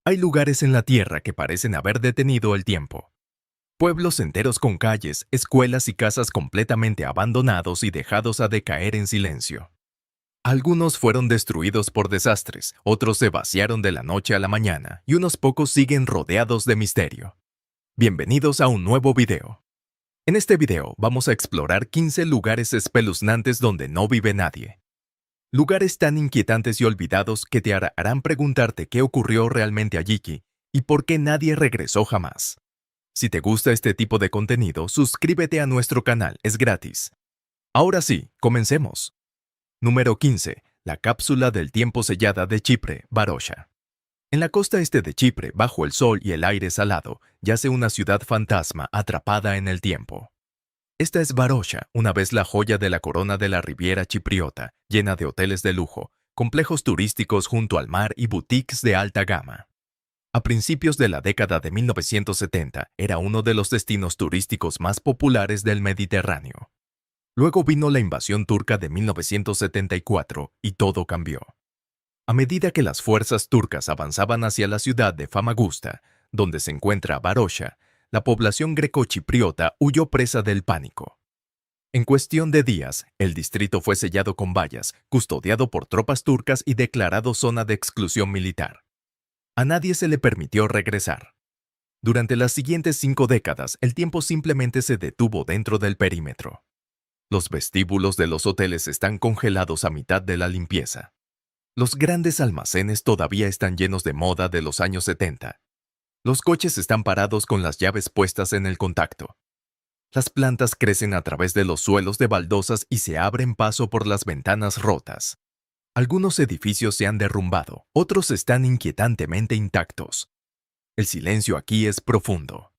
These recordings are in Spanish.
Hay lugares en la Tierra que parecen haber detenido el tiempo. Pueblos enteros con calles, escuelas y casas completamente abandonados y dejados a decaer en silencio. Algunos fueron destruidos por desastres, otros se vaciaron de la noche a la mañana y unos pocos siguen rodeados de misterio. Bienvenidos a un nuevo video. En este video vamos a explorar 15 lugares espeluznantes donde no vive nadie. Lugares tan inquietantes y olvidados que te harán preguntarte qué ocurrió realmente allí y por qué nadie regresó jamás. Si te gusta este tipo de contenido, suscríbete a nuestro canal, es gratis. Ahora sí, comencemos. Número 15. La cápsula del tiempo sellada de Chipre, Varosha. En la costa este de Chipre, bajo el sol y el aire salado, yace una ciudad fantasma atrapada en el tiempo. Esta es Varosha, una vez la joya de la corona de la Riviera chipriota, llena de hoteles de lujo, complejos turísticos junto al mar y boutiques de alta gama. A principios de la década de 1970, era uno de los destinos turísticos más populares del Mediterráneo. Luego vino la invasión turca de 1974 y todo cambió. A medida que las fuerzas turcas avanzaban hacia la ciudad de Famagusta, donde se encuentra Varosha, la población greco-chipriota huyó presa del pánico. En cuestión de días, el distrito fue sellado con vallas, custodiado por tropas turcas y declarado zona de exclusión militar. A nadie se le permitió regresar. Durante las siguientes 5 décadas, el tiempo simplemente se detuvo dentro del perímetro. Los vestíbulos de los hoteles están congelados a mitad de la limpieza. Los grandes almacenes todavía están llenos de moda de los años 70. Los coches están parados con las llaves puestas en el contacto. Las plantas crecen a través de los suelos de baldosas y se abren paso por las ventanas rotas. Algunos edificios se han derrumbado, otros están inquietantemente intactos. El silencio aquí es profundo.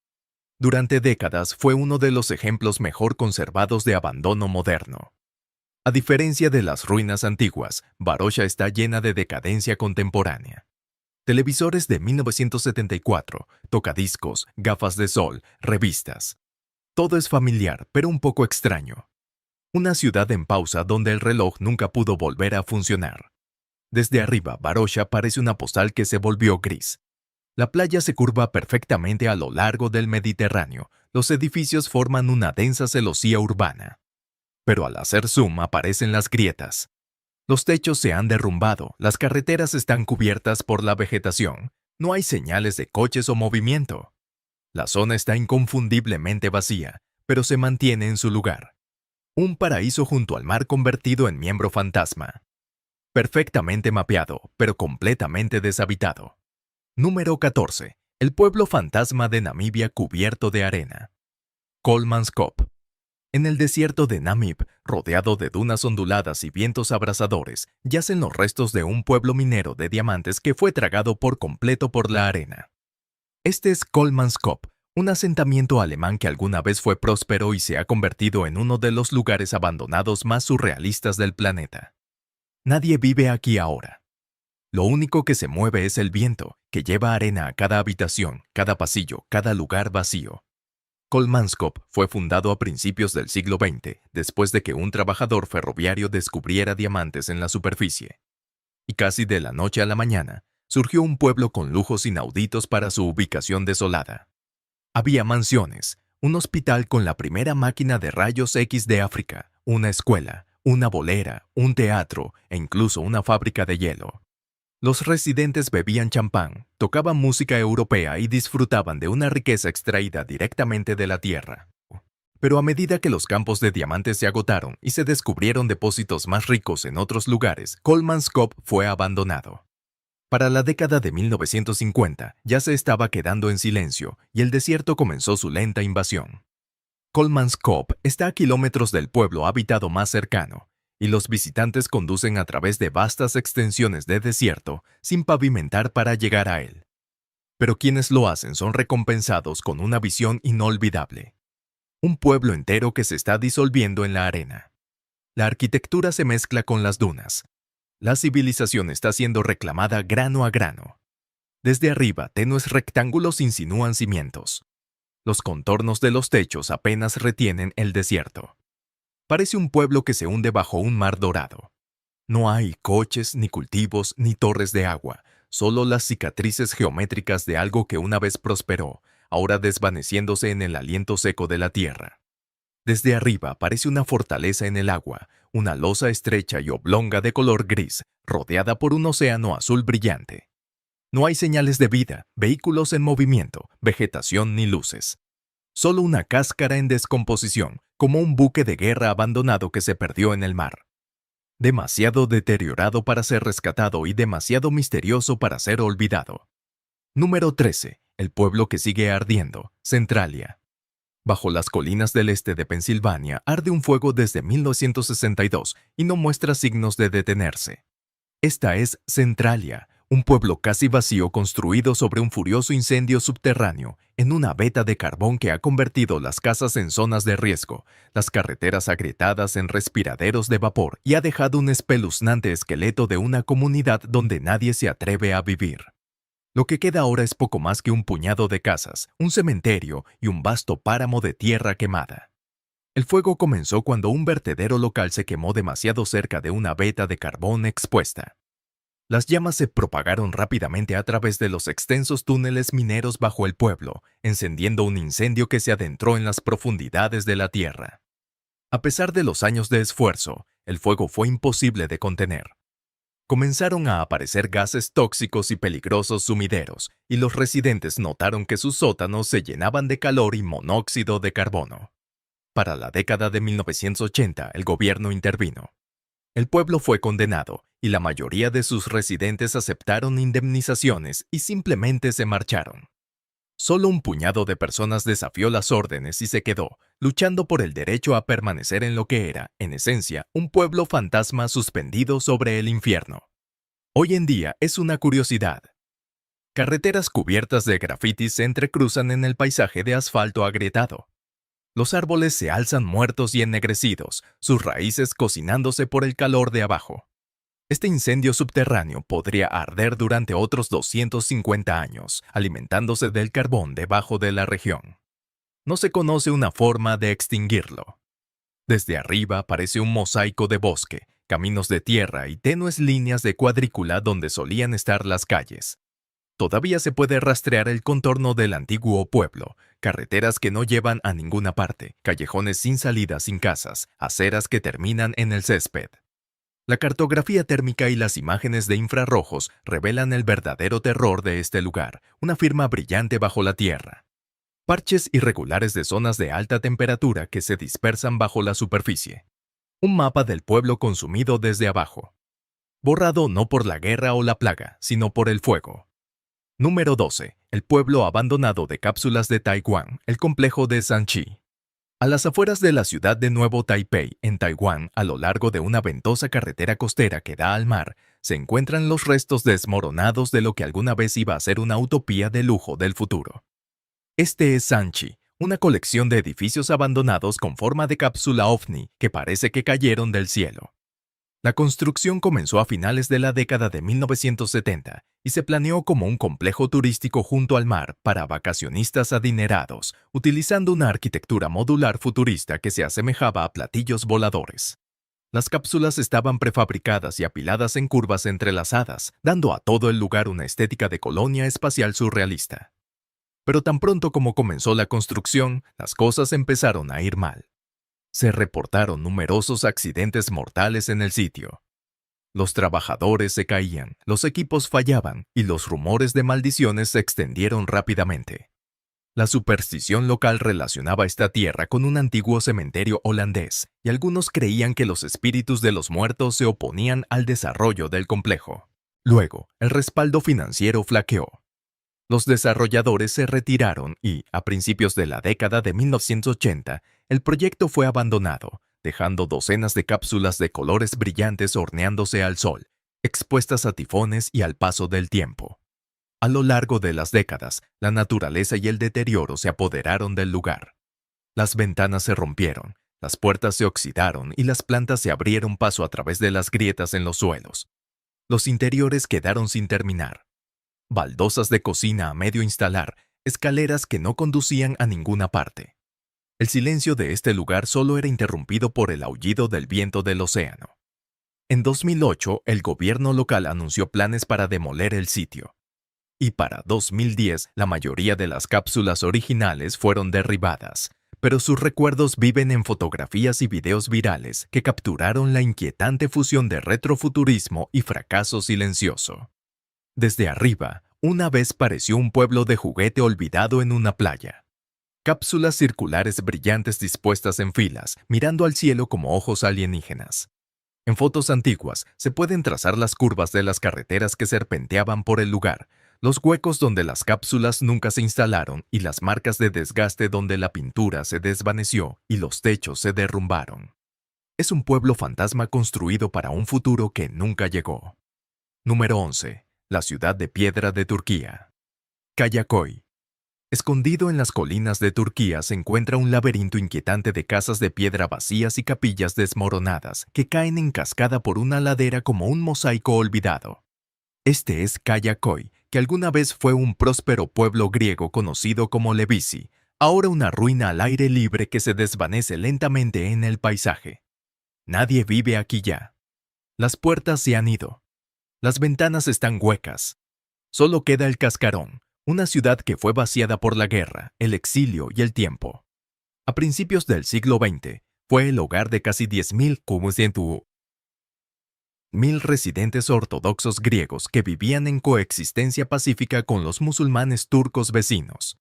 Durante décadas fue uno de los ejemplos mejor conservados de abandono moderno. A diferencia de las ruinas antiguas, Varosha está llena de decadencia contemporánea. Televisores de 1974, tocadiscos, gafas de sol, revistas. Todo es familiar, pero un poco extraño. Una ciudad en pausa donde el reloj nunca pudo volver a funcionar. Desde arriba, Varosha parece una postal que se volvió gris. La playa se curva perfectamente a lo largo del Mediterráneo. Los edificios forman una densa celosía urbana. Pero al hacer zoom aparecen las grietas. Los techos se han derrumbado, las carreteras están cubiertas por la vegetación, no hay señales de coches o movimiento. La zona está inconfundiblemente vacía, pero se mantiene en su lugar. Un paraíso junto al mar convertido en miembro fantasma. Perfectamente mapeado, pero completamente deshabitado. Número 14. El pueblo fantasma de Namibia cubierto de arena. Kolmanskop. En el desierto de Namib, rodeado de dunas onduladas y vientos abrasadores, yacen los restos de un pueblo minero de diamantes que fue tragado por completo por la arena. Este es Kolmanskop, un asentamiento alemán que alguna vez fue próspero y se ha convertido en uno de los lugares abandonados más surrealistas del planeta. Nadie vive aquí ahora. Lo único que se mueve es el viento, que lleva arena a cada habitación, cada pasillo, cada lugar vacío. Kolmanskop fue fundado a principios del siglo XX, después de que un trabajador ferroviario descubriera diamantes en la superficie. Y casi de la noche a la mañana, surgió un pueblo con lujos inauditos para su ubicación desolada. Había mansiones, un hospital con la primera máquina de rayos X de África, una escuela, una bolera, un teatro e incluso una fábrica de hielo. Los residentes bebían champán, tocaban música europea y disfrutaban de una riqueza extraída directamente de la tierra. Pero a medida que los campos de diamantes se agotaron y se descubrieron depósitos más ricos en otros lugares, Kolmanskop fue abandonado. Para la década de 1950 ya se estaba quedando en silencio y el desierto comenzó su lenta invasión. Kolmanskop está a kilómetros del pueblo habitado más cercano, y los visitantes conducen a través de vastas extensiones de desierto sin pavimentar para llegar a él. Pero quienes lo hacen son recompensados con una visión inolvidable. Un pueblo entero que se está disolviendo en la arena. La arquitectura se mezcla con las dunas. La civilización está siendo reclamada grano a grano. Desde arriba, tenues rectángulos insinúan cimientos. Los contornos de los techos apenas retienen el desierto. Parece un pueblo que se hunde bajo un mar dorado. No hay coches, ni cultivos, ni torres de agua, solo las cicatrices geométricas de algo que una vez prosperó, ahora desvaneciéndose en el aliento seco de la tierra. Desde arriba parece una fortaleza en el agua, una losa estrecha y oblonga de color gris, rodeada por un océano azul brillante. No hay señales de vida, vehículos en movimiento, vegetación ni luces. Solo una cáscara en descomposición, como un buque de guerra abandonado que se perdió en el mar. Demasiado deteriorado para ser rescatado y demasiado misterioso para ser olvidado. Número 13. El pueblo que sigue ardiendo, Centralia. Bajo las colinas del este de Pensilvania arde un fuego desde 1962 y no muestra signos de detenerse. Esta es Centralia, un pueblo casi vacío construido sobre un furioso incendio subterráneo, en una veta de carbón que ha convertido las casas en zonas de riesgo, las carreteras agrietadas en respiraderos de vapor y ha dejado un espeluznante esqueleto de una comunidad donde nadie se atreve a vivir. Lo que queda ahora es poco más que un puñado de casas, un cementerio y un vasto páramo de tierra quemada. El fuego comenzó cuando un vertedero local se quemó demasiado cerca de una veta de carbón expuesta. Las llamas se propagaron rápidamente a través de los extensos túneles mineros bajo el pueblo, encendiendo un incendio que se adentró en las profundidades de la tierra. A pesar de los años de esfuerzo, el fuego fue imposible de contener. Comenzaron a aparecer gases tóxicos y peligrosos sumideros, y los residentes notaron que sus sótanos se llenaban de calor y monóxido de carbono. Para la década de 1980, el gobierno intervino. El pueblo fue condenado, y la mayoría de sus residentes aceptaron indemnizaciones y simplemente se marcharon. Solo un puñado de personas desafió las órdenes y se quedó, luchando por el derecho a permanecer en lo que era, en esencia, un pueblo fantasma suspendido sobre el infierno. Hoy en día es una curiosidad. Carreteras cubiertas de grafitis se entrecruzan en el paisaje de asfalto agrietado. Los árboles se alzan muertos y ennegrecidos, sus raíces cocinándose por el calor de abajo. Este incendio subterráneo podría arder durante otros 250 años, alimentándose del carbón debajo de la región. No se conoce una forma de extinguirlo. Desde arriba parece un mosaico de bosque, caminos de tierra y tenues líneas de cuadrícula donde solían estar las calles. Todavía se puede rastrear el contorno del antiguo pueblo, carreteras que no llevan a ninguna parte, callejones sin salida sin casas, aceras que terminan en el césped. La cartografía térmica y las imágenes de infrarrojos revelan el verdadero terror de este lugar, una firma brillante bajo la tierra. Parches irregulares de zonas de alta temperatura que se dispersan bajo la superficie. Un mapa del pueblo consumido desde abajo. Borrado no por la guerra o la plaga, sino por el fuego. Número 12. El pueblo abandonado de cápsulas de Taiwán, el complejo de Sanchi. A las afueras de la ciudad de Nuevo Taipei, en Taiwán, a lo largo de una ventosa carretera costera que da al mar, se encuentran los restos desmoronados de lo que alguna vez iba a ser una utopía de lujo del futuro. Este es Sanchi, una colección de edificios abandonados con forma de cápsula ovni que parece que cayeron del cielo. La construcción comenzó a finales de la década de 1970 y se planeó como un complejo turístico junto al mar para vacacionistas adinerados, utilizando una arquitectura modular futurista que se asemejaba a platillos voladores. Las cápsulas estaban prefabricadas y apiladas en curvas entrelazadas, dando a todo el lugar una estética de colonia espacial surrealista. Pero tan pronto como comenzó la construcción, las cosas empezaron a ir mal. Se reportaron numerosos accidentes mortales en el sitio. Los trabajadores se caían, los equipos fallaban y los rumores de maldiciones se extendieron rápidamente. La superstición local relacionaba esta tierra con un antiguo cementerio holandés y algunos creían que los espíritus de los muertos se oponían al desarrollo del complejo. Luego, el respaldo financiero flaqueó. Los desarrolladores se retiraron y, a principios de la década de 1980, el proyecto fue abandonado, dejando docenas de cápsulas de colores brillantes horneándose al sol, expuestas a tifones y al paso del tiempo. A lo largo de las décadas, la naturaleza y el deterioro se apoderaron del lugar. Las ventanas se rompieron, las puertas se oxidaron y las plantas se abrieron paso a través de las grietas en los suelos. Los interiores quedaron sin terminar. Baldosas de cocina a medio instalar, escaleras que no conducían a ninguna parte. El silencio de este lugar solo era interrumpido por el aullido del viento del océano. En 2008, el gobierno local anunció planes para demoler el sitio. Y para 2010, la mayoría de las cápsulas originales fueron derribadas, pero sus recuerdos viven en fotografías y videos virales que capturaron la inquietante fusión de retrofuturismo y fracaso silencioso. Desde arriba, una vez pareció un pueblo de juguete olvidado en una playa. Cápsulas circulares brillantes dispuestas en filas, mirando al cielo como ojos alienígenas. En fotos antiguas se pueden trazar las curvas de las carreteras que serpenteaban por el lugar, los huecos donde las cápsulas nunca se instalaron y las marcas de desgaste donde la pintura se desvaneció y los techos se derrumbaron. Es un pueblo fantasma construido para un futuro que nunca llegó. Número 11. La ciudad de piedra de Turquía. Kayaköy. Escondido en las colinas de Turquía se encuentra un laberinto inquietante de casas de piedra vacías y capillas desmoronadas que caen en cascada por una ladera como un mosaico olvidado. Este es Kayaköy, que alguna vez fue un próspero pueblo griego conocido como Levisi, ahora una ruina al aire libre que se desvanece lentamente en el paisaje. Nadie vive aquí ya. Las puertas se han ido. Las ventanas están huecas. Solo queda el cascarón, una ciudad que fue vaciada por la guerra, el exilio y el tiempo. A principios del siglo XX, fue el hogar de casi 10.000 residentes ortodoxos griegos que vivían en coexistencia pacífica con los musulmanes turcos vecinos.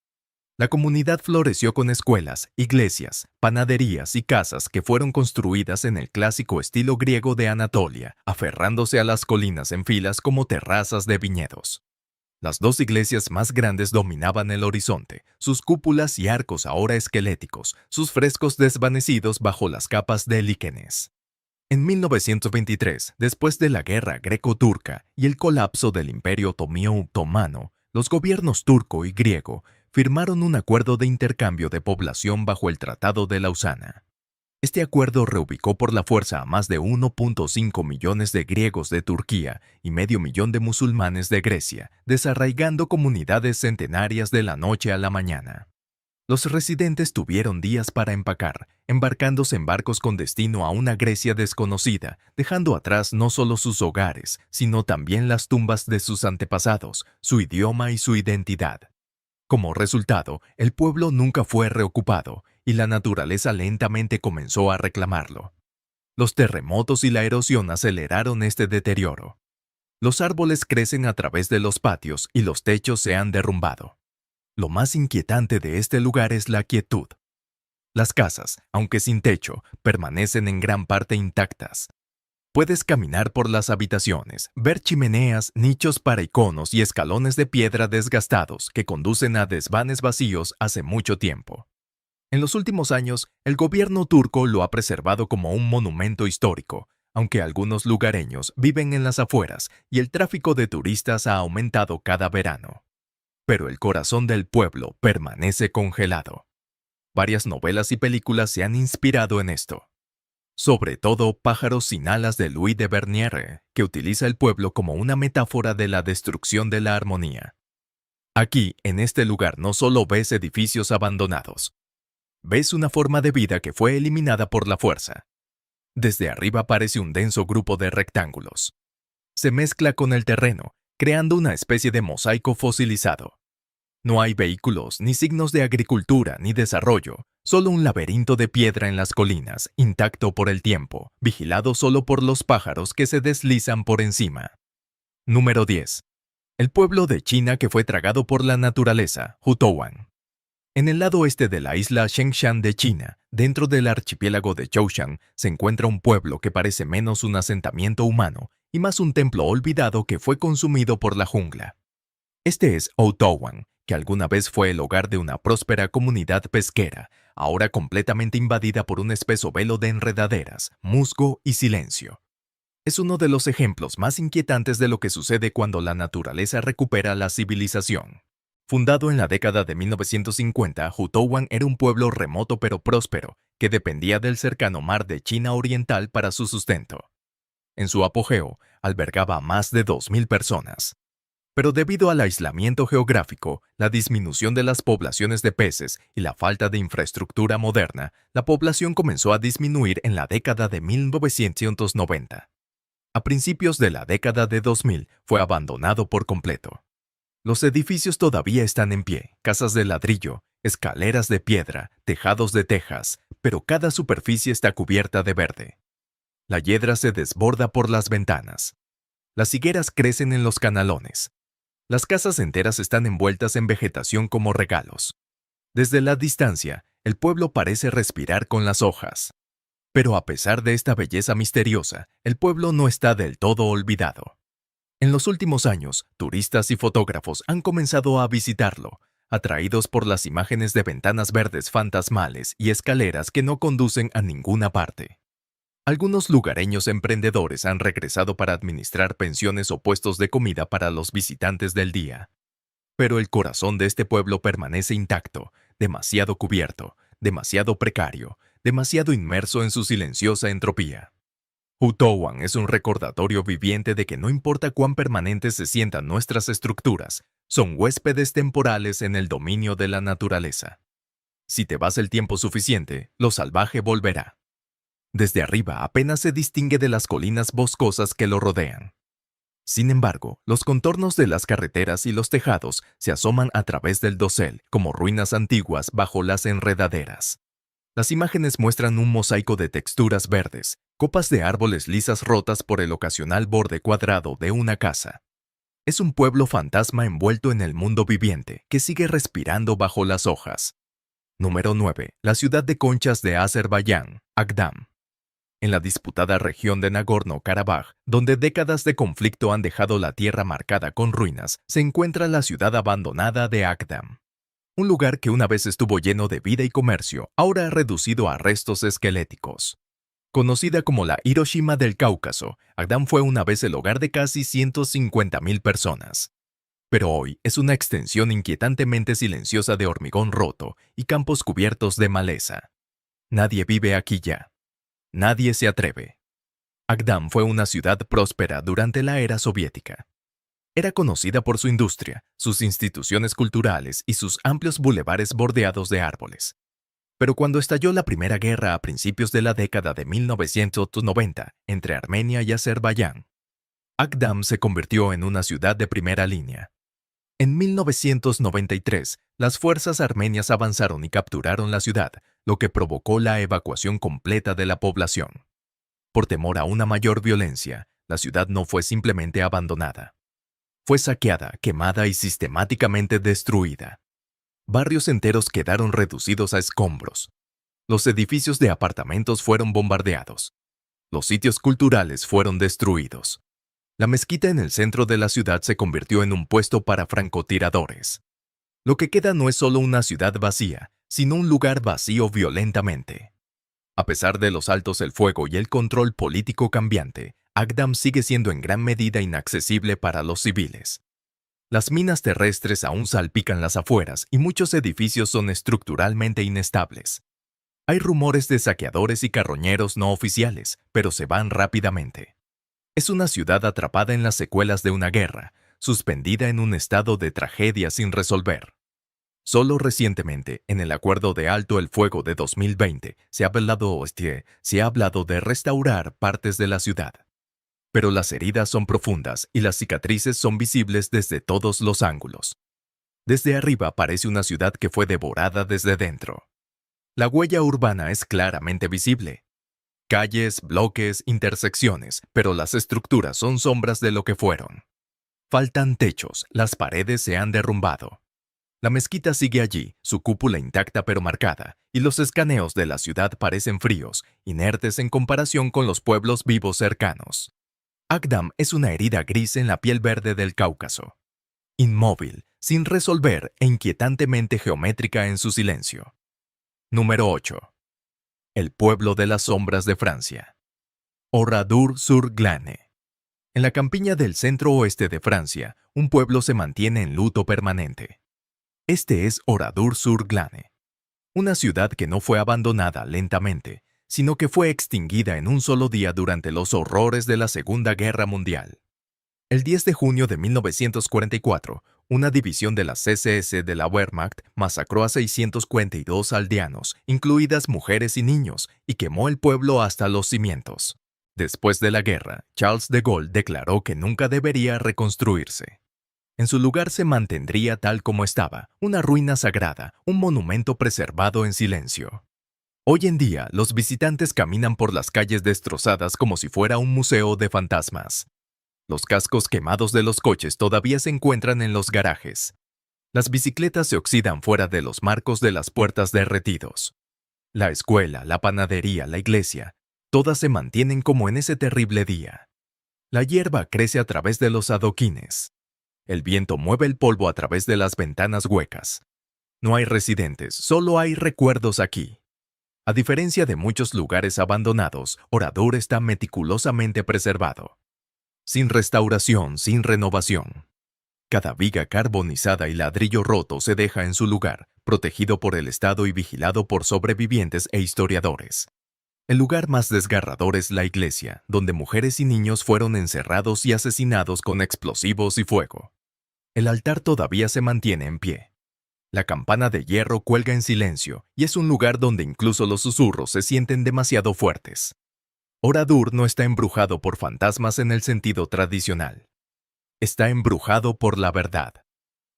La comunidad floreció con escuelas, iglesias, panaderías y casas que fueron construidas en el clásico estilo griego de Anatolia, aferrándose a las colinas en filas como terrazas de viñedos. Las dos iglesias más grandes dominaban el horizonte, sus cúpulas y arcos ahora esqueléticos, sus frescos desvanecidos bajo las capas de líquenes. En 1923, después de la guerra greco-turca y el colapso del Imperio Otomano, los gobiernos turco y griego firmaron un acuerdo de intercambio de población bajo el Tratado de Lausana. Este acuerdo reubicó por la fuerza a más de 1.5 millones de griegos de Turquía y medio millón de musulmanes de Grecia, desarraigando comunidades centenarias de la noche a la mañana. Los residentes tuvieron días para empacar, embarcándose en barcos con destino a una Grecia desconocida, dejando atrás no solo sus hogares, sino también las tumbas de sus antepasados, su idioma y su identidad. Como resultado, el pueblo nunca fue reocupado, y la naturaleza lentamente comenzó a reclamarlo. Los terremotos y la erosión aceleraron este deterioro. Los árboles crecen a través de los patios y los techos se han derrumbado. Lo más inquietante de este lugar es la quietud. Las casas, aunque sin techo, permanecen en gran parte intactas. Puedes caminar por las habitaciones, ver chimeneas, nichos para iconos y escalones de piedra desgastados que conducen a desvanes vacíos hace mucho tiempo. En los últimos años, el gobierno turco lo ha preservado como un monumento histórico, aunque algunos lugareños viven en las afueras y el tráfico de turistas ha aumentado cada verano. Pero el corazón del pueblo permanece congelado. Varias novelas y películas se han inspirado en esto. Sobre todo Pájaros sin alas de Louis de Bernier, que utiliza el pueblo como una metáfora de la destrucción de la armonía. Aquí, en este lugar, no solo ves edificios abandonados. Ves una forma de vida que fue eliminada por la fuerza. Desde arriba aparece un denso grupo de rectángulos. Se mezcla con el terreno, creando una especie de mosaico fosilizado. No hay vehículos, ni signos de agricultura, ni desarrollo, solo un laberinto de piedra en las colinas, intacto por el tiempo, vigilado solo por los pájaros que se deslizan por encima. Número 10. El pueblo de China que fue tragado por la naturaleza, Hutouwan. En el lado oeste de la isla Shengshan de China, dentro del archipiélago de Zhoushan, se encuentra un pueblo que parece menos un asentamiento humano y más un templo olvidado que fue consumido por la jungla. Este es Hutouwan, que alguna vez fue el hogar de una próspera comunidad pesquera, ahora completamente invadida por un espeso velo de enredaderas, musgo y silencio. Es uno de los ejemplos más inquietantes de lo que sucede cuando la naturaleza recupera la civilización. Fundado en la década de 1950, Hutouwan era un pueblo remoto pero próspero, que dependía del cercano mar de China Oriental para su sustento. En su apogeo, albergaba a más de 2.000 personas. Pero debido al aislamiento geográfico, la disminución de las poblaciones de peces y la falta de infraestructura moderna, la población comenzó a disminuir en la década de 1990. A principios de la década de 2000 fue abandonado por completo. Los edificios todavía están en pie, casas de ladrillo, escaleras de piedra, tejados de tejas, pero cada superficie está cubierta de verde. La hiedra se desborda por las ventanas. Las higueras crecen en los canalones. Las casas enteras están envueltas en vegetación como regalos. Desde la distancia, el pueblo parece respirar con las hojas. Pero a pesar de esta belleza misteriosa, el pueblo no está del todo olvidado. En los últimos años, turistas y fotógrafos han comenzado a visitarlo, atraídos por las imágenes de ventanas verdes fantasmales y escaleras que no conducen a ninguna parte. Algunos lugareños emprendedores han regresado para administrar pensiones o puestos de comida para los visitantes del día. Pero el corazón de este pueblo permanece intacto, demasiado cubierto, demasiado precario, demasiado inmerso en su silenciosa entropía. Hutowan es un recordatorio viviente de que no importa cuán permanentes se sientan nuestras estructuras, son huéspedes temporales en el dominio de la naturaleza. Si te vas el tiempo suficiente, lo salvaje volverá. Desde arriba apenas se distingue de las colinas boscosas que lo rodean. Sin embargo, los contornos de las carreteras y los tejados se asoman a través del dosel como ruinas antiguas bajo las enredaderas. Las imágenes muestran un mosaico de texturas verdes, copas de árboles lisas rotas por el ocasional borde cuadrado de una casa. Es un pueblo fantasma envuelto en el mundo viviente que sigue respirando bajo las hojas. Número 9. La ciudad de conchas de Azerbaiyán, Agdam. En la disputada región de Nagorno-Karabaj, donde décadas de conflicto han dejado la tierra marcada con ruinas, se encuentra la ciudad abandonada de Agdam. Un lugar que una vez estuvo lleno de vida y comercio, ahora reducido a restos esqueléticos. Conocida como la Hiroshima del Cáucaso, Agdam fue una vez el hogar de casi 150.000 personas. Pero hoy es una extensión inquietantemente silenciosa de hormigón roto y campos cubiertos de maleza. Nadie vive aquí ya. Nadie se atreve. Agdam fue una ciudad próspera durante la era soviética. Era conocida por su industria, sus instituciones culturales y sus amplios bulevares bordeados de árboles. Pero cuando estalló la Primera Guerra a principios de la década de 1990 entre Armenia y Azerbaiyán, Agdam se convirtió en una ciudad de primera línea. En 1993, las fuerzas armenias avanzaron y capturaron la ciudad, lo que provocó la evacuación completa de la población. Por temor a una mayor violencia, la ciudad no fue simplemente abandonada. Fue saqueada, quemada y sistemáticamente destruida. Barrios enteros quedaron reducidos a escombros. Los edificios de apartamentos fueron bombardeados. Los sitios culturales fueron destruidos. La mezquita en el centro de la ciudad se convirtió en un puesto para francotiradores. Lo que queda no es solo una ciudad vacía, sino un lugar vacío violentamente. A pesar de los altos el fuego y el control político cambiante, Agdam sigue siendo en gran medida inaccesible para los civiles. Las minas terrestres aún salpican las afueras y muchos edificios son estructuralmente inestables. Hay rumores de saqueadores y carroñeros no oficiales, pero se van rápidamente. Es una ciudad atrapada en las secuelas de una guerra, suspendida en un estado de tragedia sin resolver. Solo recientemente, en el Acuerdo de Alto el Fuego de 2020, se ha hablado de restaurar partes de la ciudad. Pero las heridas son profundas y las cicatrices son visibles desde todos los ángulos. Desde arriba parece una ciudad que fue devorada desde dentro. La huella urbana es claramente visible. Calles, bloques, intersecciones, pero las estructuras son sombras de lo que fueron. Faltan techos, las paredes se han derrumbado. La mezquita sigue allí, su cúpula intacta pero marcada, y los escaneos de la ciudad parecen fríos, inertes en comparación con los pueblos vivos cercanos. Agdam es una herida gris en la piel verde del Cáucaso. Inmóvil, sin resolver e inquietantemente geométrica en su silencio. Número 8. El pueblo de las sombras de Francia. Oradour-sur-Glane. En la campiña del centro-oeste de Francia, un pueblo se mantiene en luto permanente. Este es Oradour-sur-Glane, una ciudad que no fue abandonada lentamente, sino que fue extinguida en un solo día durante los horrores de la Segunda Guerra Mundial. El 10 de junio de 1944, una división de la CSS de la Wehrmacht masacró a 642 aldeanos, incluidas mujeres y niños, y quemó el pueblo hasta los cimientos. Después de la guerra, Charles de Gaulle declaró que nunca debería reconstruirse. En su lugar se mantendría tal como estaba, una ruina sagrada, un monumento preservado en silencio. Hoy en día, los visitantes caminan por las calles destrozadas como si fuera un museo de fantasmas. Los cascos quemados de los coches todavía se encuentran en los garajes. Las bicicletas se oxidan fuera de los marcos de las puertas derretidos. La escuela, la panadería, la iglesia, todas se mantienen como en ese terrible día. La hierba crece a través de los adoquines. El viento mueve el polvo a través de las ventanas huecas. No hay residentes, solo hay recuerdos aquí. A diferencia de muchos lugares abandonados, Oradour está meticulosamente preservado. Sin restauración, sin renovación. Cada viga carbonizada y ladrillo roto se deja en su lugar, protegido por el Estado y vigilado por sobrevivientes e historiadores. El lugar más desgarrador es la iglesia, donde mujeres y niños fueron encerrados y asesinados con explosivos y fuego. El altar todavía se mantiene en pie. La campana de hierro cuelga en silencio y es un lugar donde incluso los susurros se sienten demasiado fuertes. Oradour no está embrujado por fantasmas en el sentido tradicional. Está embrujado por la verdad.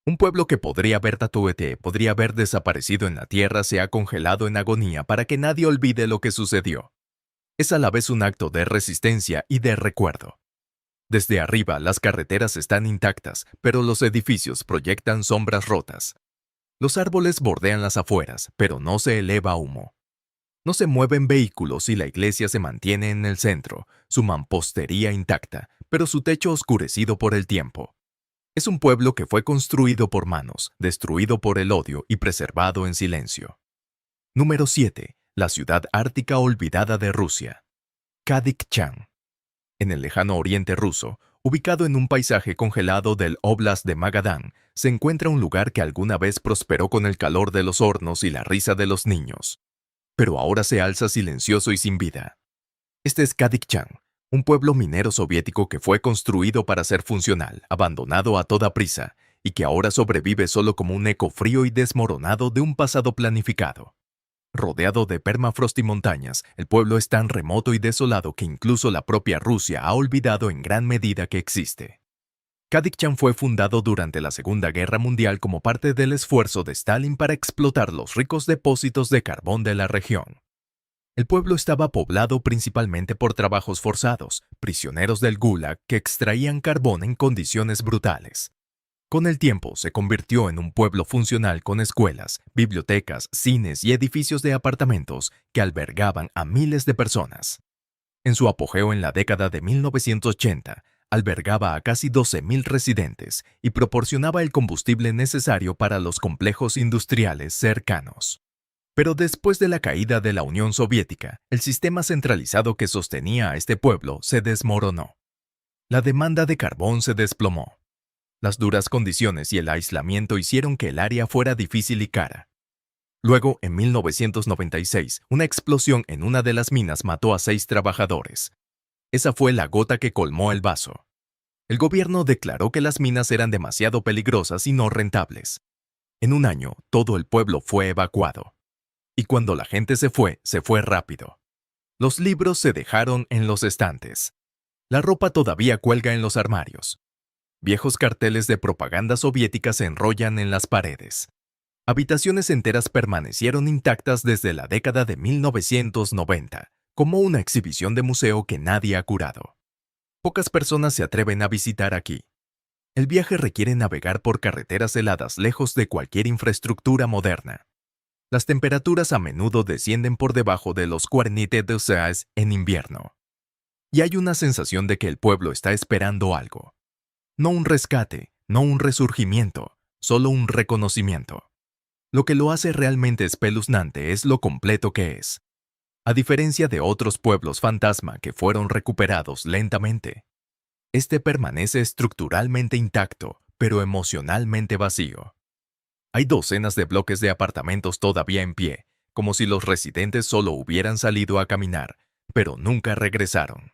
Un pueblo que podría haber podría haber desaparecido en la tierra se ha congelado en agonía para que nadie olvide lo que sucedió. Es a la vez un acto de resistencia y de recuerdo. Desde arriba las carreteras están intactas, pero los edificios proyectan sombras rotas. Los árboles bordean las afueras, pero no se eleva humo. No se mueven vehículos y la iglesia se mantiene en el centro, su mampostería intacta, pero su techo oscurecido por el tiempo. Es un pueblo que fue construido por manos, destruido por el odio y preservado en silencio. Número 7. La ciudad ártica olvidada de Rusia. Kadichán. En el lejano oriente ruso, ubicado en un paisaje congelado del Oblast de Magadán, se encuentra un lugar que alguna vez prosperó con el calor de los hornos y la risa de los niños. Pero ahora se alza silencioso y sin vida. Este es Kadichán, un pueblo minero soviético que fue construido para ser funcional, abandonado a toda prisa, y que ahora sobrevive solo como un eco frío y desmoronado de un pasado planificado. Rodeado de permafrost y montañas, el pueblo es tan remoto y desolado que incluso la propia Rusia ha olvidado en gran medida que existe. Kadichán fue fundado durante la Segunda Guerra Mundial como parte del esfuerzo de Stalin para explotar los ricos depósitos de carbón de la región. El pueblo estaba poblado principalmente por trabajos forzados, prisioneros del Gulag que extraían carbón en condiciones brutales. Con el tiempo se convirtió en un pueblo funcional con escuelas, bibliotecas, cines y edificios de apartamentos que albergaban a miles de personas. En su apogeo en la década de 1980, albergaba a casi 12.000 residentes y proporcionaba el combustible necesario para los complejos industriales cercanos. Pero después de la caída de la Unión Soviética, el sistema centralizado que sostenía a este pueblo se desmoronó. La demanda de carbón se desplomó. Las duras condiciones y el aislamiento hicieron que el área fuera difícil y cara. Luego, en 1996, una explosión en una de las minas mató a 6 trabajadores. Esa fue la gota que colmó el vaso. El gobierno declaró que las minas eran demasiado peligrosas y no rentables. En un año, todo el pueblo fue evacuado. Y cuando la gente se fue rápido. Los libros se dejaron en los estantes. La ropa todavía cuelga en los armarios. Viejos carteles de propaganda soviética se enrollan en las paredes. Habitaciones enteras permanecieron intactas desde la década de 1990, como una exhibición de museo que nadie ha curado. Pocas personas se atreven a visitar aquí. El viaje requiere navegar por carreteras heladas lejos de cualquier infraestructura moderna. Las temperaturas a menudo descienden por debajo de los 40 °C en invierno. Y hay una sensación de que el pueblo está esperando algo. No un rescate, no un resurgimiento, solo un reconocimiento. Lo que lo hace realmente espeluznante es lo completo que es. A diferencia de otros pueblos fantasma que fueron recuperados lentamente, este permanece estructuralmente intacto, pero emocionalmente vacío. Hay docenas de bloques de apartamentos todavía en pie, como si los residentes solo hubieran salido a caminar, pero nunca regresaron.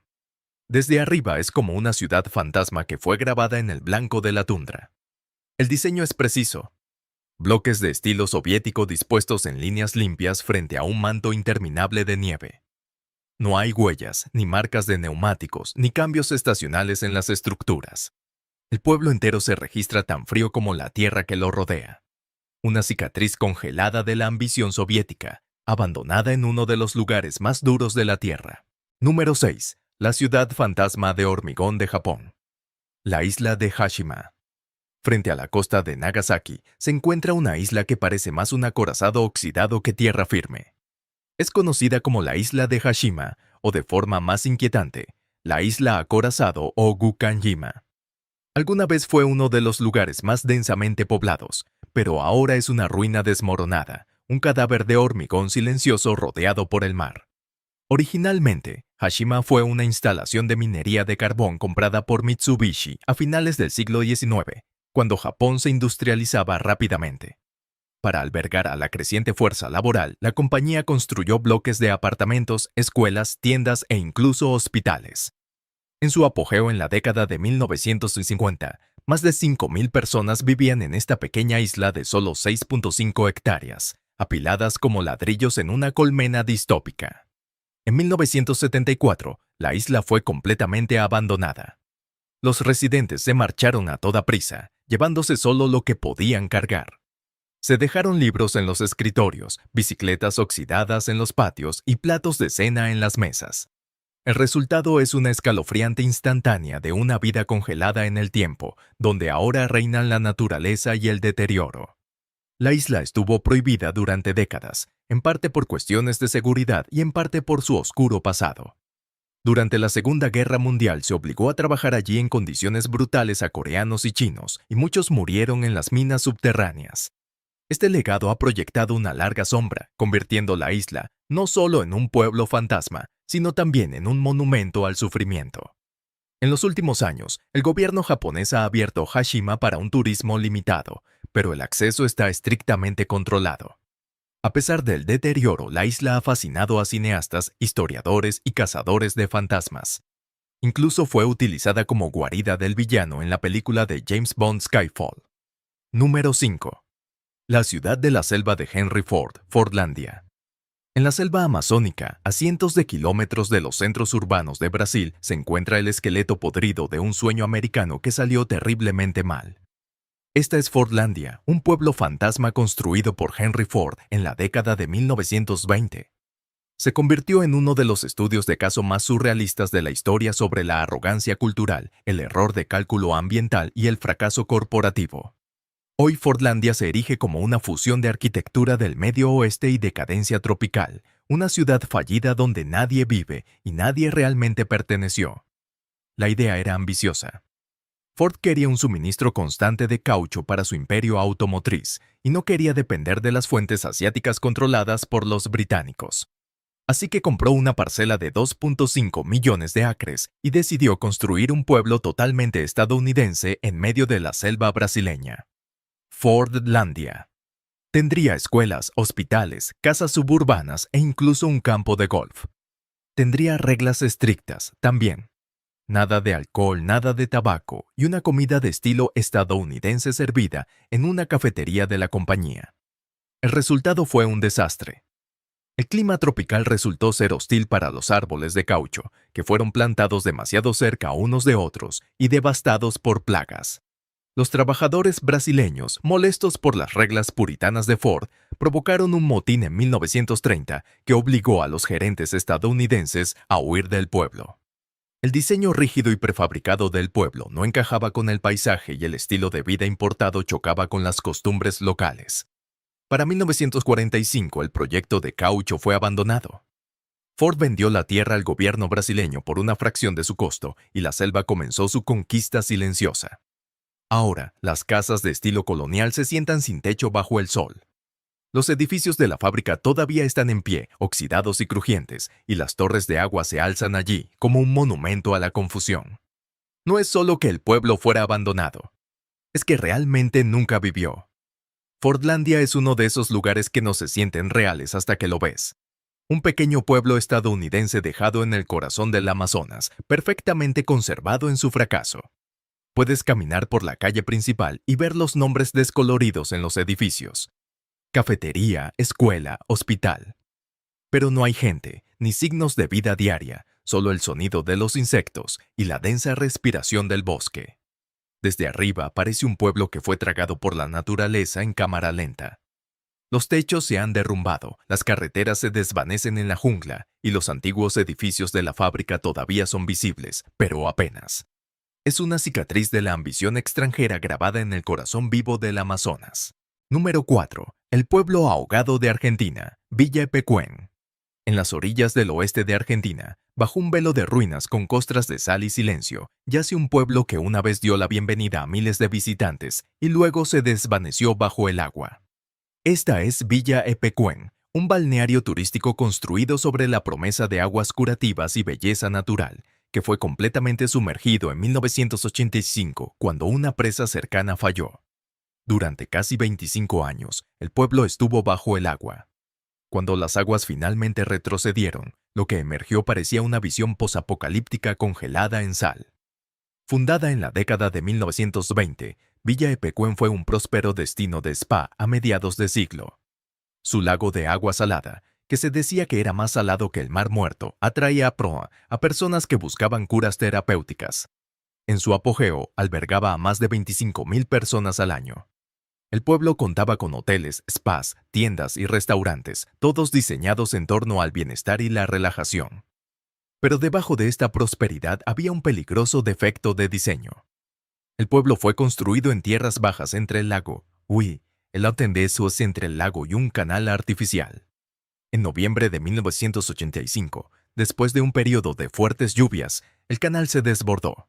Desde arriba es como una ciudad fantasma que fue grabada en el blanco de la tundra. El diseño es preciso. Bloques de estilo soviético dispuestos en líneas limpias frente a un manto interminable de nieve. No hay huellas, ni marcas de neumáticos, ni cambios estacionales en las estructuras. El pueblo entero se registra tan frío como la tierra que lo rodea. Una cicatriz congelada de la ambición soviética, abandonada en uno de los lugares más duros de la tierra. Número 6. La ciudad fantasma de hormigón de Japón. La isla de Hashima. Frente a la costa de Nagasaki se encuentra una isla que parece más un acorazado oxidado que tierra firme. Es conocida como la isla de Hashima, o de forma más inquietante, la isla acorazado o Gukanjima. Alguna vez fue uno de los lugares más densamente poblados, pero ahora es una ruina desmoronada, un cadáver de hormigón silencioso rodeado por el mar. Originalmente, Hashima fue una instalación de minería de carbón comprada por Mitsubishi a finales del siglo XIX, cuando Japón se industrializaba rápidamente. Para albergar a la creciente fuerza laboral, la compañía construyó bloques de apartamentos, escuelas, tiendas e incluso hospitales. En su apogeo en la década de 1950, más de 5.000 personas vivían en esta pequeña isla de solo 6.5 hectáreas, apiladas como ladrillos en una colmena distópica. En 1974, la isla fue completamente abandonada. Los residentes se marcharon a toda prisa, llevándose solo lo que podían cargar. Se dejaron libros en los escritorios, bicicletas oxidadas en los patios y platos de cena en las mesas. El resultado es una escalofriante instantánea de una vida congelada en el tiempo, donde ahora reinan la naturaleza y el deterioro. La isla estuvo prohibida durante décadas, en parte por cuestiones de seguridad y en parte por su oscuro pasado. Durante la Segunda Guerra Mundial se obligó a trabajar allí en condiciones brutales a coreanos y chinos, y muchos murieron en las minas subterráneas. Este legado ha proyectado una larga sombra, convirtiendo la isla no solo en un pueblo fantasma, sino también en un monumento al sufrimiento. En los últimos años, el gobierno japonés ha abierto Hashima para un turismo limitado, pero el acceso está estrictamente controlado. A pesar del deterioro, la isla ha fascinado a cineastas, historiadores y cazadores de fantasmas. Incluso fue utilizada como guarida del villano en la película de James Bond Skyfall. Número 5. La ciudad de la selva de Henry Ford, Fordlandia. En la selva amazónica, a cientos de kilómetros de los centros urbanos de Brasil, se encuentra el esqueleto podrido de un sueño americano que salió terriblemente mal. Esta es Fordlandia, un pueblo fantasma construido por Henry Ford en la década de 1920. Se convirtió en uno de los estudios de caso más surrealistas de la historia sobre la arrogancia cultural, el error de cálculo ambiental y el fracaso corporativo. Hoy Fordlandia se erige como una fusión de arquitectura del Medio Oeste y decadencia tropical, una ciudad fallida donde nadie vive y nadie realmente perteneció. La idea era ambiciosa. Ford quería un suministro constante de caucho para su imperio automotriz y no quería depender de las fuentes asiáticas controladas por los británicos. Así que compró una parcela de 2.5 millones de acres y decidió construir un pueblo totalmente estadounidense en medio de la selva brasileña. Fordlandia. Tendría escuelas, hospitales, casas suburbanas e incluso un campo de golf. Tendría reglas estrictas, también. Nada de alcohol, nada de tabaco y una comida de estilo estadounidense servida en una cafetería de la compañía. El resultado fue un desastre. El clima tropical resultó ser hostil para los árboles de caucho, que fueron plantados demasiado cerca unos de otros y devastados por plagas. Los trabajadores brasileños, molestos por las reglas puritanas de Ford, provocaron un motín en 1930 que obligó a los gerentes estadounidenses a huir del pueblo. El diseño rígido y prefabricado del pueblo no encajaba con el paisaje y el estilo de vida importado chocaba con las costumbres locales. Para 1945 el proyecto de caucho fue abandonado. Ford vendió la tierra al gobierno brasileño por una fracción de su costo y la selva comenzó su conquista silenciosa. Ahora, las casas de estilo colonial se sientan sin techo bajo el sol. Los edificios de la fábrica todavía están en pie, oxidados y crujientes, y las torres de agua se alzan allí como un monumento a la confusión. No es solo que el pueblo fuera abandonado, es que realmente nunca vivió. Fordlandia es uno de esos lugares que no se sienten reales hasta que lo ves. Un pequeño pueblo estadounidense dejado en el corazón del Amazonas, perfectamente conservado en su fracaso. Puedes caminar por la calle principal y ver los nombres descoloridos en los edificios. Cafetería, escuela, hospital. Pero no hay gente, ni signos de vida diaria, solo el sonido de los insectos y la densa respiración del bosque. Desde arriba parece un pueblo que fue tragado por la naturaleza en cámara lenta. Los techos se han derrumbado, las carreteras se desvanecen en la jungla y los antiguos edificios de la fábrica todavía son visibles, pero apenas. Es una cicatriz de la ambición extranjera grabada en el corazón vivo del Amazonas. Número 4. El pueblo ahogado de Argentina, Villa Epecuén. En las orillas del oeste de Argentina, bajo un velo de ruinas con costras de sal y silencio, yace un pueblo que una vez dio la bienvenida a miles de visitantes y luego se desvaneció bajo el agua. Esta es Villa Epecuén, un balneario turístico construido sobre la promesa de aguas curativas y belleza natural, que fue completamente sumergido en 1985 cuando una presa cercana falló. Durante casi 25 años, el pueblo estuvo bajo el agua. Cuando las aguas finalmente retrocedieron, lo que emergió parecía una visión posapocalíptica congelada en sal. Fundada en la década de 1920, Villa Epecuén fue un próspero destino de spa a mediados de siglo. Su lago de agua salada, que se decía que era más salado que el mar muerto, atraía a proa a personas que buscaban curas terapéuticas. En su apogeo, albergaba a más de 25.000 personas al año. El pueblo contaba con hoteles, spas, tiendas y restaurantes, todos diseñados en torno al bienestar y la relajación. Pero debajo de esta prosperidad había un peligroso defecto de diseño. El pueblo fue construido en tierras bajas entre el lago, el Atendeso es entre el lago y un canal artificial. En noviembre de 1985, después de un periodo de fuertes lluvias, el canal se desbordó.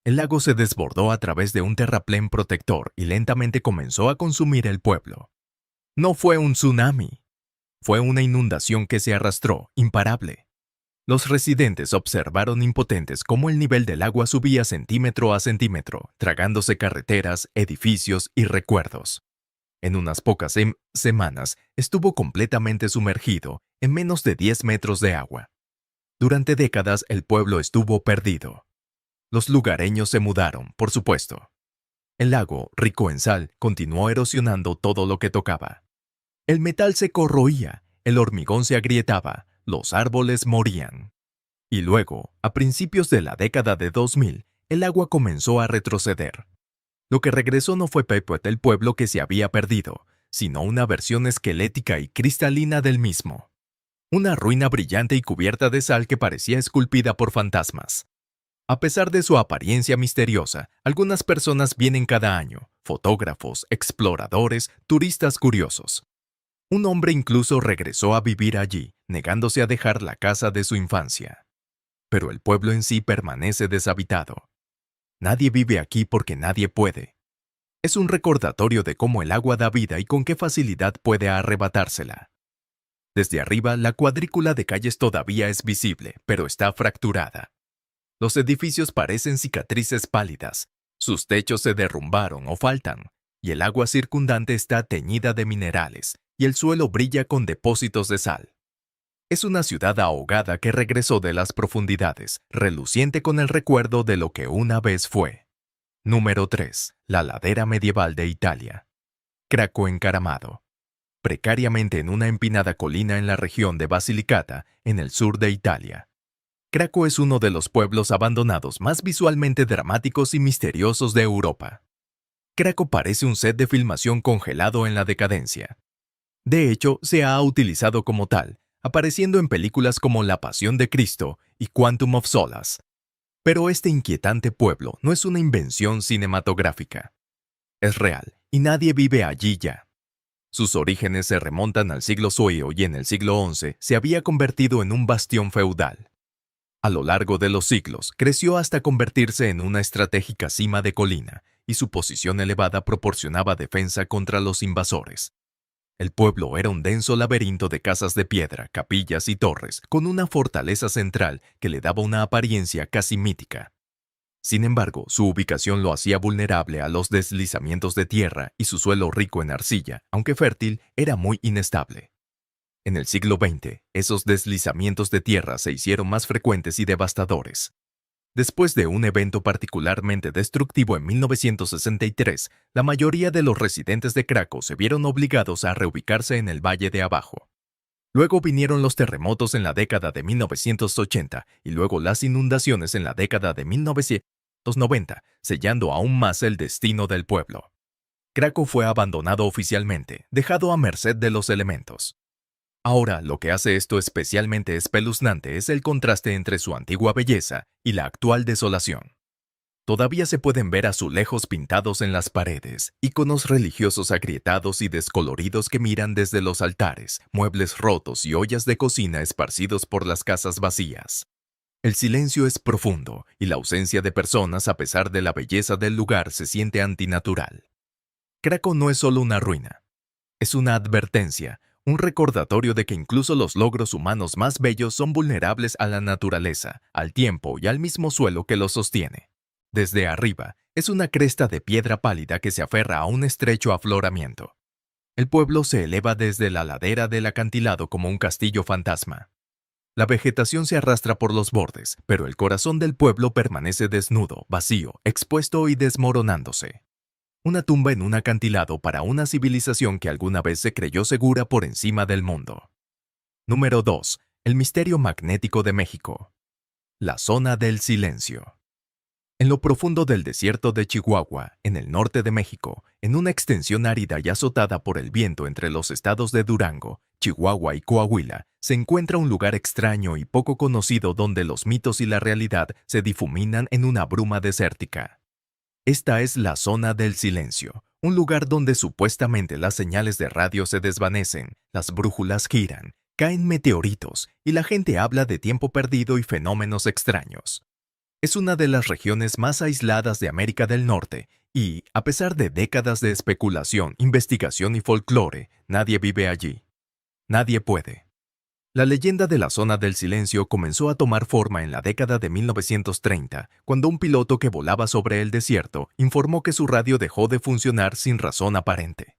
El lago se desbordó a través de un terraplén protector y lentamente comenzó a consumir el pueblo. No fue un tsunami. Fue una inundación que se arrastró, imparable. Los residentes observaron impotentes cómo el nivel del agua subía centímetro a centímetro, tragándose carreteras, edificios y recuerdos. En unas pocas semanas estuvo completamente sumergido en menos de 10 metros de agua. Durante décadas el pueblo estuvo perdido. Los lugareños se mudaron, por supuesto. El lago, rico en sal, continuó erosionando todo lo que tocaba. El metal se corroía, el hormigón se agrietaba, los árboles morían. Y luego, a principios de la década de 2000, el agua comenzó a retroceder. Lo que regresó no fue el pueblo que se había perdido, sino una versión esquelética y cristalina del mismo. Una ruina brillante y cubierta de sal que parecía esculpida por fantasmas. A pesar de su apariencia misteriosa, algunas personas vienen cada año, fotógrafos, exploradores, turistas curiosos. Un hombre incluso regresó a vivir allí, negándose a dejar la casa de su infancia. Pero el pueblo en sí permanece deshabitado. Nadie vive aquí porque nadie puede. Es un recordatorio de cómo el agua da vida y con qué facilidad puede arrebatársela. Desde arriba, la cuadrícula de calles todavía es visible, pero está fracturada. Los edificios parecen cicatrices pálidas, sus techos se derrumbaron o faltan, y el agua circundante está teñida de minerales, y el suelo brilla con depósitos de sal. Es una ciudad ahogada que regresó de las profundidades, reluciente con el recuerdo de lo que una vez fue. Número 3. La ladera medieval de Italia. Craco encaramado. Precariamente en una empinada colina en la región de Basilicata, en el sur de Italia. Craco es uno de los pueblos abandonados más visualmente dramáticos y misteriosos de Europa. Craco parece un set de filmación congelado en la decadencia. De hecho, se ha utilizado como tal, apareciendo en películas como La Pasión de Cristo y Quantum of Solace. Pero este inquietante pueblo no es una invención cinematográfica. Es real, y nadie vive allí ya. Sus orígenes se remontan al siglo VI y en el siglo XI se había convertido en un bastión feudal. A lo largo de los siglos, creció hasta convertirse en una estratégica cima de colina, y su posición elevada proporcionaba defensa contra los invasores. El pueblo era un denso laberinto de casas de piedra, capillas y torres, con una fortaleza central que le daba una apariencia casi mítica. Sin embargo, su ubicación lo hacía vulnerable a los deslizamientos de tierra y su suelo rico en arcilla, aunque fértil, era muy inestable. En el siglo XX, esos deslizamientos de tierra se hicieron más frecuentes y devastadores. Después de un evento particularmente destructivo en 1963, la mayoría de los residentes de Craco se vieron obligados a reubicarse en el valle de abajo. Luego vinieron los terremotos en la década de 1980 y luego las inundaciones en la década de 1990, sellando aún más el destino del pueblo. Kraków fue abandonado oficialmente, dejado a merced de los elementos. Ahora, lo que hace esto especialmente espeluznante es el contraste entre su antigua belleza y la actual desolación. Todavía se pueden ver azulejos pintados en las paredes, iconos religiosos agrietados y descoloridos que miran desde los altares, muebles rotos y ollas de cocina esparcidos por las casas vacías. El silencio es profundo y la ausencia de personas, a pesar de la belleza del lugar, se siente antinatural. Kraków no es solo una ruina, es una advertencia, un recordatorio de que incluso los logros humanos más bellos son vulnerables a la naturaleza, al tiempo y al mismo suelo que los sostiene. Desde arriba, es una cresta de piedra pálida que se aferra a un estrecho afloramiento. El pueblo se eleva desde la ladera del acantilado como un castillo fantasma. La vegetación se arrastra por los bordes, pero el corazón del pueblo permanece desnudo, vacío, expuesto y desmoronándose. Una tumba en un acantilado para una civilización que alguna vez se creyó segura por encima del mundo. Número 2. El misterio magnético de México. La zona del silencio. En lo profundo del desierto de Chihuahua, en el norte de México, en una extensión árida y azotada por el viento entre los estados de Durango, Chihuahua y Coahuila, se encuentra un lugar extraño y poco conocido donde los mitos y la realidad se difuminan en una bruma desértica. Esta es la zona del silencio, un lugar donde supuestamente las señales de radio se desvanecen, las brújulas giran, caen meteoritos y la gente habla de tiempo perdido y fenómenos extraños. Es una de las regiones más aisladas de América del Norte y, a pesar de décadas de especulación, investigación y folclore, nadie vive allí. Nadie puede. La leyenda de la zona del silencio comenzó a tomar forma en la década de 1930, cuando un piloto que volaba sobre el desierto informó que su radio dejó de funcionar sin razón aparente.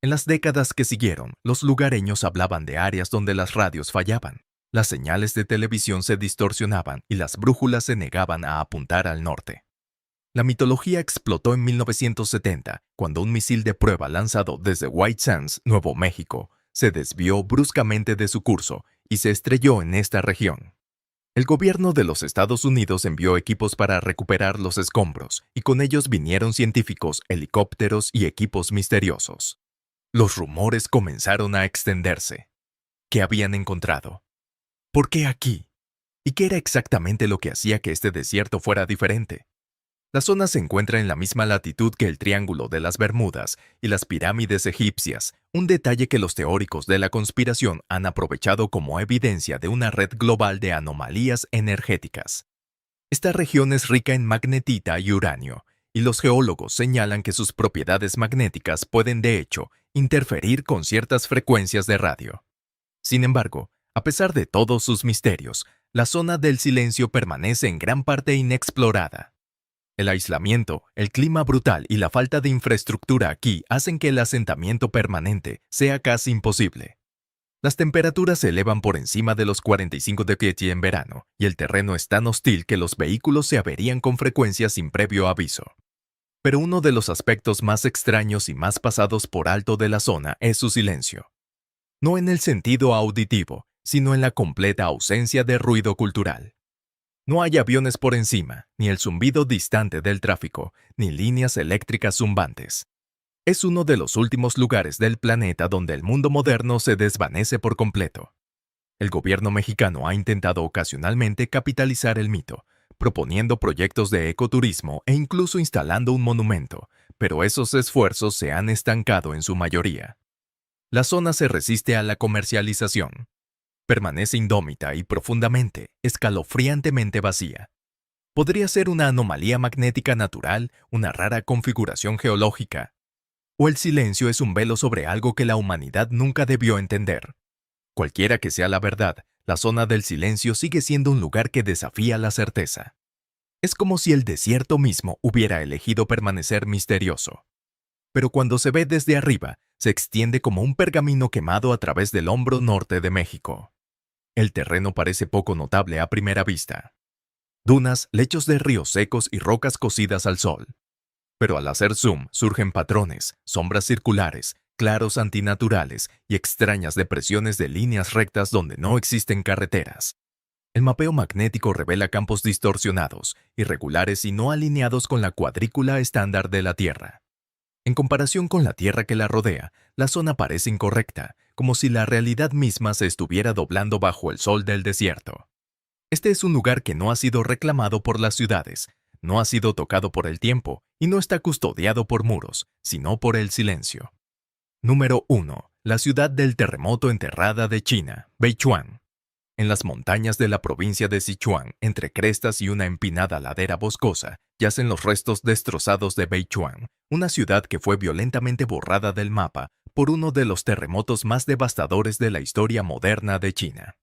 En las décadas que siguieron, los lugareños hablaban de áreas donde las radios fallaban. Las señales de televisión se distorsionaban y las brújulas se negaban a apuntar al norte. La mitología explotó en 1970, cuando un misil de prueba lanzado desde White Sands, Nuevo México, se desvió bruscamente de su curso y se estrelló en esta región. El gobierno de los Estados Unidos envió equipos para recuperar los escombros, y con ellos vinieron científicos, helicópteros y equipos misteriosos. Los rumores comenzaron a extenderse. ¿Qué habían encontrado? ¿Por qué aquí? ¿Y qué era exactamente lo que hacía que este desierto fuera diferente? La zona se encuentra en la misma latitud que el Triángulo de las Bermudas y las pirámides egipcias, un detalle que los teóricos de la conspiración han aprovechado como evidencia de una red global de anomalías energéticas. Esta región es rica en magnetita y uranio, y los geólogos señalan que sus propiedades magnéticas pueden, de hecho, interferir con ciertas frecuencias de radio. Sin embargo, a pesar de todos sus misterios, la zona del silencio permanece en gran parte inexplorada. El aislamiento, el clima brutal y la falta de infraestructura aquí hacen que el asentamiento permanente sea casi imposible. Las temperaturas se elevan por encima de los 45 degrees en verano, y el terreno es tan hostil que los vehículos se averían con frecuencia sin previo aviso. Pero uno de los aspectos más extraños y más pasados por alto de la zona es su silencio. No en el sentido auditivo, sino en la completa ausencia de ruido cultural. No hay aviones por encima, ni el zumbido distante del tráfico, ni líneas eléctricas zumbantes. Es uno de los últimos lugares del planeta donde el mundo moderno se desvanece por completo. El gobierno mexicano ha intentado ocasionalmente capitalizar el mito, proponiendo proyectos de ecoturismo e incluso instalando un monumento, pero esos esfuerzos se han estancado en su mayoría. La zona se resiste a la comercialización. Permanece indómita y profundamente, escalofriantemente vacía. Podría ser una anomalía magnética natural, una rara configuración geológica. O el silencio es un velo sobre algo que la humanidad nunca debió entender. Cualquiera que sea la verdad, la zona del silencio sigue siendo un lugar que desafía la certeza. Es como si el desierto mismo hubiera elegido permanecer misterioso. Pero cuando se ve desde arriba, se extiende como un pergamino quemado a través del hombro norte de México. El terreno parece poco notable a primera vista. Dunas, lechos de ríos secos y rocas cocidas al sol. Pero al hacer zoom surgen patrones, sombras circulares, claros antinaturales y extrañas depresiones de líneas rectas donde no existen carreteras. El mapeo magnético revela campos distorsionados, irregulares y no alineados con la cuadrícula estándar de la Tierra. En comparación con la Tierra que la rodea, la zona parece incorrecta, como si la realidad misma se estuviera doblando bajo el sol del desierto. Este es un lugar que no ha sido reclamado por las ciudades, no ha sido tocado por el tiempo y no está custodiado por muros, sino por el silencio. Número 1. La ciudad del terremoto enterrada de China, Beichuan. En las montañas de la provincia de Sichuan, entre crestas y una empinada ladera boscosa, yacen los restos destrozados de Beichuan, una ciudad que fue violentamente borrada del mapa por uno de los terremotos más devastadores de la historia moderna de China.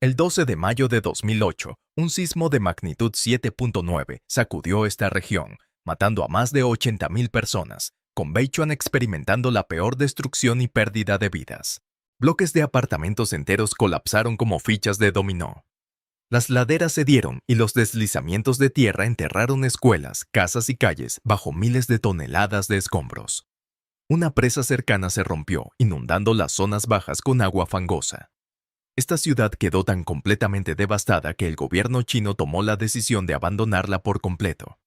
El 12 de mayo de 2008, un sismo de magnitud 7.9 sacudió esta región, matando a más de 80.000 personas, con Beichuan experimentando la peor destrucción y pérdida de vidas. Bloques de apartamentos enteros colapsaron como fichas de dominó. Las laderas cedieron y los deslizamientos de tierra enterraron escuelas, casas y calles bajo miles de toneladas de escombros. Una presa cercana se rompió, inundando las zonas bajas con agua fangosa. Esta ciudad quedó tan completamente devastada que el gobierno chino tomó la decisión de abandonarla por completo.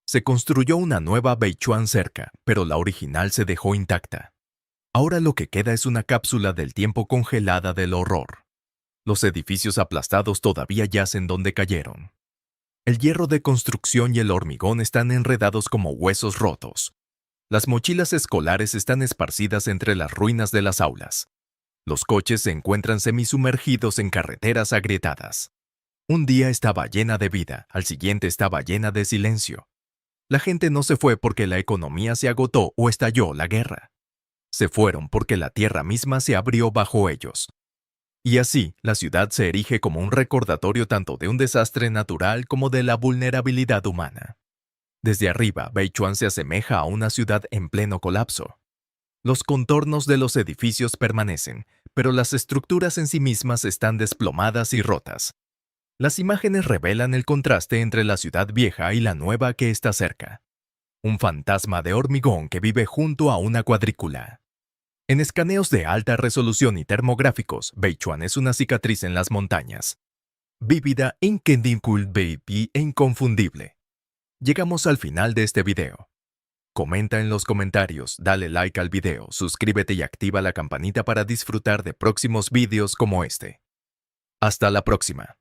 Se construyó una nueva Beichuan cerca, pero la original se dejó intacta. Ahora lo que queda es una cápsula del tiempo congelada del horror. Los edificios aplastados todavía yacen donde cayeron. El hierro de construcción y el hormigón están enredados como huesos rotos. Las mochilas escolares están esparcidas entre las ruinas de las aulas. Los coches se encuentran semisumergidos en carreteras agrietadas. Un día estaba llena de vida, al siguiente estaba llena de silencio. La gente no se fue porque la economía se agotó o estalló la guerra. Se fueron porque la tierra misma se abrió bajo ellos. Y así, la ciudad se erige como un recordatorio tanto de un desastre natural como de la vulnerabilidad humana. Desde arriba, Beichuan se asemeja a una ciudad en pleno colapso. Los contornos de los edificios permanecen, pero las estructuras en sí mismas están desplomadas y rotas. Las imágenes revelan el contraste entre la ciudad vieja y la nueva que está cerca. Un fantasma de hormigón que vive junto a una cuadrícula. En escaneos de alta resolución y termográficos, Beichuan es una cicatriz en las montañas. Vívida, indiscutible e inconfundible. Llegamos al final de este video. Comenta en los comentarios, dale like al video, suscríbete y activa la campanita para disfrutar de próximos videos como este. Hasta la próxima.